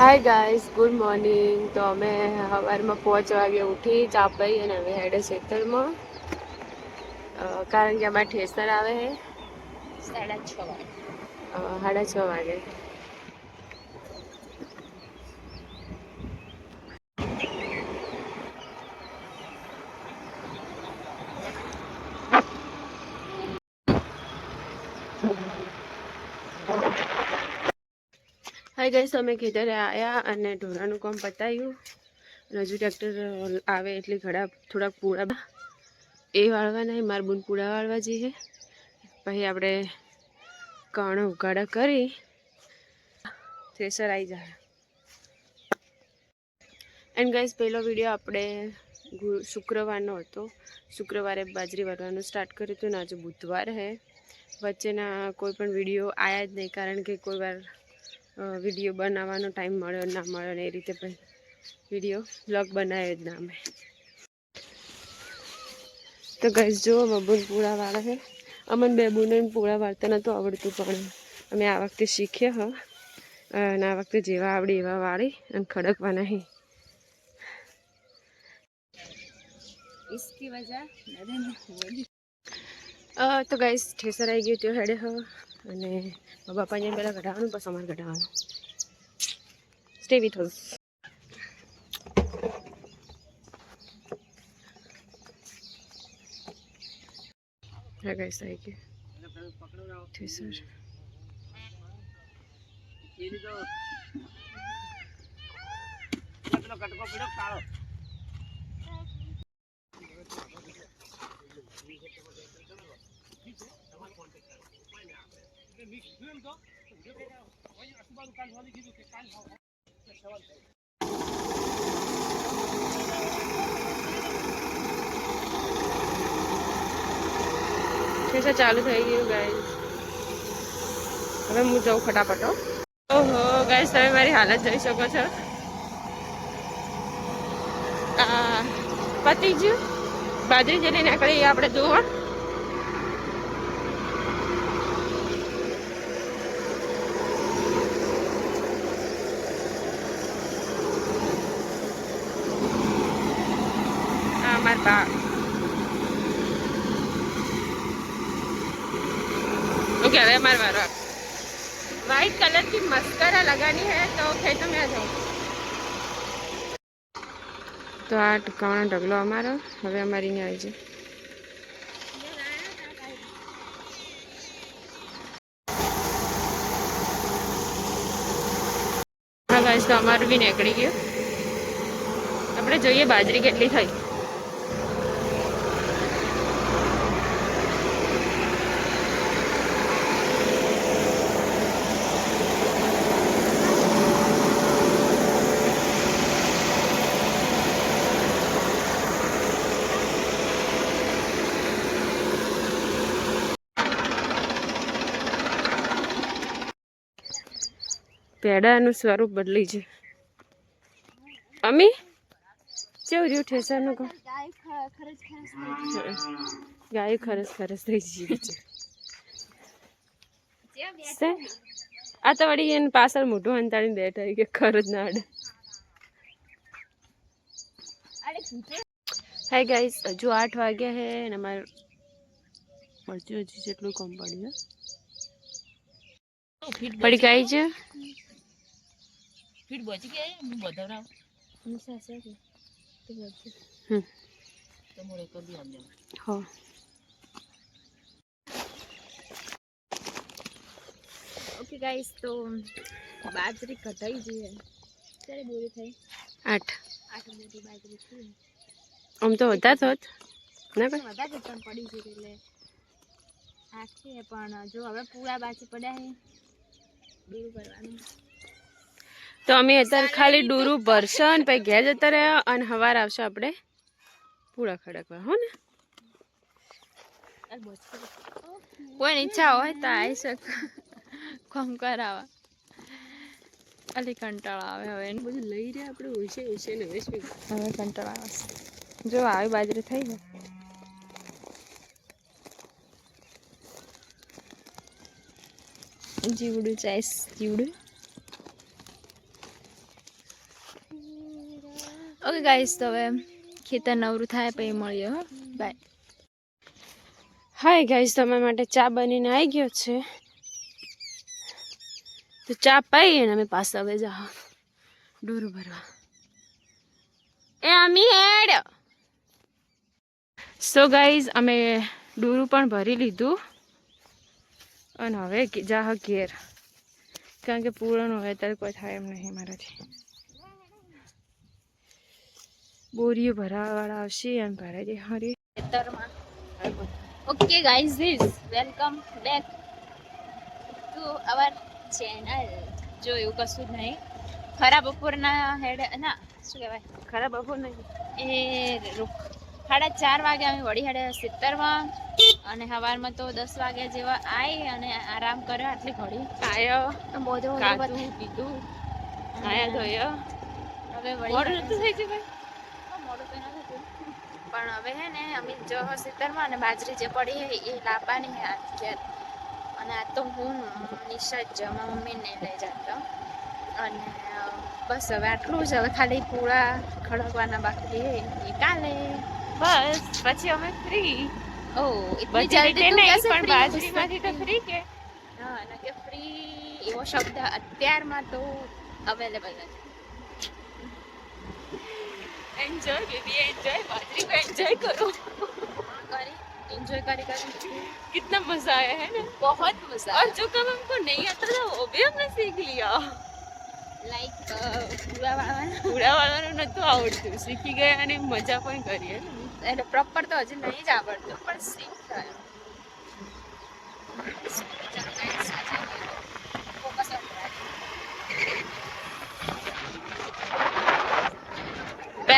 Hi guys, good morning. તો અમે સવારમાં 5 વાગે ઉઠી ચા પી અને હવે હેડે ખેતરમાં, કારણ કે અમારે ઠેસર આવે છે 6:30 વાગે. 6:30 વાગે. હાય ગાઈસ, અમે ખેતરે આવ્યા અને ઢોરાનું કામ પતાવ્યું અને હજુ ટ્રેક્ટર આવે એટલે થોડાક પૂળા એ વાળવાના. મારા બૂન પૂળા વાળવા જઈએ, પછી આપણે કાણો ઉઘાડા કરી થ્રેસર આવી જાય. એન્ડ ગાઈસ, પહેલો વિડીયો આપણે શુક્રવારનો હતો. શુક્રવારે બાજરી વાળવાનું સ્ટાર્ટ કર્યું હતું ને આજે બુધવાર છે. વચ્ચેના કોઈ પણ વિડીયો આવ્યા જ નહીં, કારણ કે કોઈ વાર વિડીયો બનાવવાનો ટાઈમ મળ્યો ના મળ્યો ને એ રીતે પછી વિડીયો બ્લોગ બનાવ્યો જ ના અમે. તો ગાઈસ જુઓ, બબૂન પૂળા વાળે છે. અમને બે બુને પૂળા વાળતા નહોતું આવડતું, પણ અમે આ વખતે શીખ્યા અને આ વખતે જેવા આવડે એવા વાળી અને ખડકવા નહીં. તો ગાઈસ, ઠેસર આવી ગયું ત્યાં હેડે અને બાપાને પહેલાં કઢાવવાનું, પછી અમારે કઢાવવાનું. Stay with us. હા ગાઈસ, આવી ગયું ઠેસર. ઠેસર ચાલુ થઈ ગયું ગાઈસ. હવે હું જાઉં ફટાફટ. ઓહો ગાઈસ, તમે મારી હાલત જોઈ શકો છો. પતી ગયું. બાજરી જેટલી નીકળી એ આપણે જુઓ. મારા બા ओके, હવે અમારે વારો. व्हाइट कलर की मस्करा लगानी है तो खेतों में आ जाओ. તો આ ટકાવાનો ઢગલો અમારો હવે અમારી ને આવી જાય. હા ગાઈસ, તો અમારું બી નીકળી ગયું. આપણે જોઈએ બાજરી કેટલી થઈ. પેડાનું સ્વરૂપ બદલી છે. અમી કેવું રહ્યું ઠેસરનું કામ? ગાય ખરસ થઈ ગઈ છે. આ તો વળી એને પાછળ મોઢું અંતાડીને બેઠા કે ખરજ ના અડે. હાય ગાઈસ, હજુ 8 વાગ્યા છે અને અમારે હજી જેટલું કામ પડ્યું પડી ગઈ છે. ફીટ બચી ગયા હું બધાવ હા. ઓકે ગાઈસ, તો બાજરી કઢાઈ જઈએ. ત્યારે બોરી થઈ 8 બોરી બાજરી થઈ. આમ તો વધારે હોત ને, પણ વધારે પણ પડી છે એટલે આખી. પણ જો હવે પૂરા બાકી પડ્યા છે ડૂરું કરવાનું. તો અમે અત્યારે ખાલી ડૂરું ભરશે ને પછી ઘેર જતા રહ્યા અને સવાર આવશે આપણે પૂરા ખડકવા. હો ને, કોઈ ઈચ્છા હોય તો આવી શકે કામ કરાવવા. ખાલી કંટાળો આવે હવે બધું લઈ રહ્યા આપણે ઓછે ને હવે કંટાળો આવે. જો આવી બાજરી થઈ ને જીવડું ચાઈસ જીવડું. ઓકે ગાઈસ, તો હવે ખેતર નવરું થાય પછી મળીએ. હો બાય. હાય ગાઈસ, તમારા માટે ચા બનીને આવી ગયો છે. તો ચા પાઈ અને અમે પાછા હવે જા ડોરું ભરવા. એ અમી હેડ. સો ગાઈઝ, અમે ડોરું પણ ભરી લીધું અને હવે જા ઘેર, કારણ કે પૂરણ હોય ત્યારે કોઈ થાય એમ નહીં મારાથી. બોરીઓ ભરાવાવાળા આવશે અને ભરાઈ દે હરી ખેતરમાં. Okay guys, this welcome back to our channel. જો એવું કશું જ નહીં. ખરા બપોરના હેડ ના શું કહેવાય, ખરા બપોર નહીં એ 4:30 વાગે અમે વળી હેડે ખેતરમાં, અને સવારમાં તો 10 વાગ્યા જેવા આવી અને આરામ કર્યો. આટલી ઘડી આયો, મોઢું પીધું, આયા ધોયો. હવે વળી નતું થઈ ગયું ભાઈ, મોઢું તો નથી થયું, પણ હવે હે ને અમે જો ખેતરમાં અને બાજરી જે પડી હે એ લાવવાની હે આજ ઘેર. અને આ તો હું નિશા જ મમ્મીને લઈ જતો. અને બસ હવે આટલું જ. હવે ખાલી પૂળા ખડકવાના બાકી હે એ કાલે. બસ પછી અમે ફ્રી. ઓ એટલી જલ્દી નહીં, પણ બાજરીમાંથી તો ફ્રી કે હા, અને કે ફ્રી એવો શબ્દ અત્યારમાં તો અવેલેબલ નથી. एंजॉय बेबी एंजॉय, बाजरी को एंजॉय करो. एंजॉय करे कितना मजा आया है ना, बहुत मजा. और जो काम हमको नहीं आता था वो भी हमने सीख लिया. लाइक पूरा वाળવાનું નતું આવડતું, શીખી ગયા અને મજા પણ કરીએ. એટલે પ્રોપર તો હજી નહીં જ આવડતું, પણ શીખાય.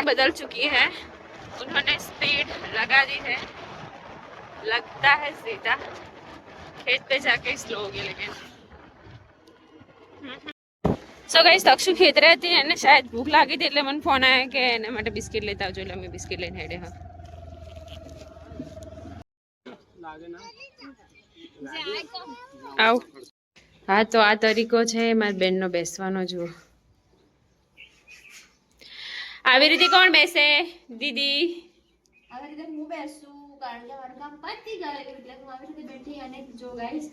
बदल चुकी है, उन्होंने स्पीड लगा दी है, लगता है सीधा, खेत पे जाके स्लो हो गया. लेकिन સો ગાઈસ, તક્ષુ ખેતરે હતી અને શાયદ ભૂખ લાગી હતી એટલે મને ફોન આવ્યો કે એના માટે બિસ્કિટ લેતા આવજો. એટલે અમે બિસ્કિટ લઈને હેડે. આવ. હા, તો આ તરીકો છે મારી બેનનો બેસવાનો. જુઓ, આવી રીતે કોણ બેસે દીદી? આવી રીતે હું બેસું, કારણ કે મારું કામ પતી ગયું એટલે હું આવી રીતે બેઠી. અને જો ગાઈસ,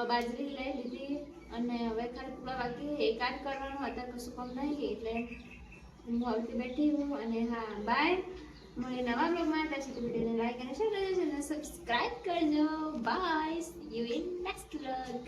બાજરી લઈ લીધી અને હવે ખાલી પૂરા બાકી એકાદ કરવાનું, અત્યારે કશું કામ નહીં એટલે હું આવી રીતે બેઠી હું. અને હા, બાય, મળીએ નવા બ્લોગમાં. ત્યાં સુધી વિડીયોને લાઈક અને શેર કરજો અને સબસ્ક્રાઇબ કરજો. Bye, see you in next vlog.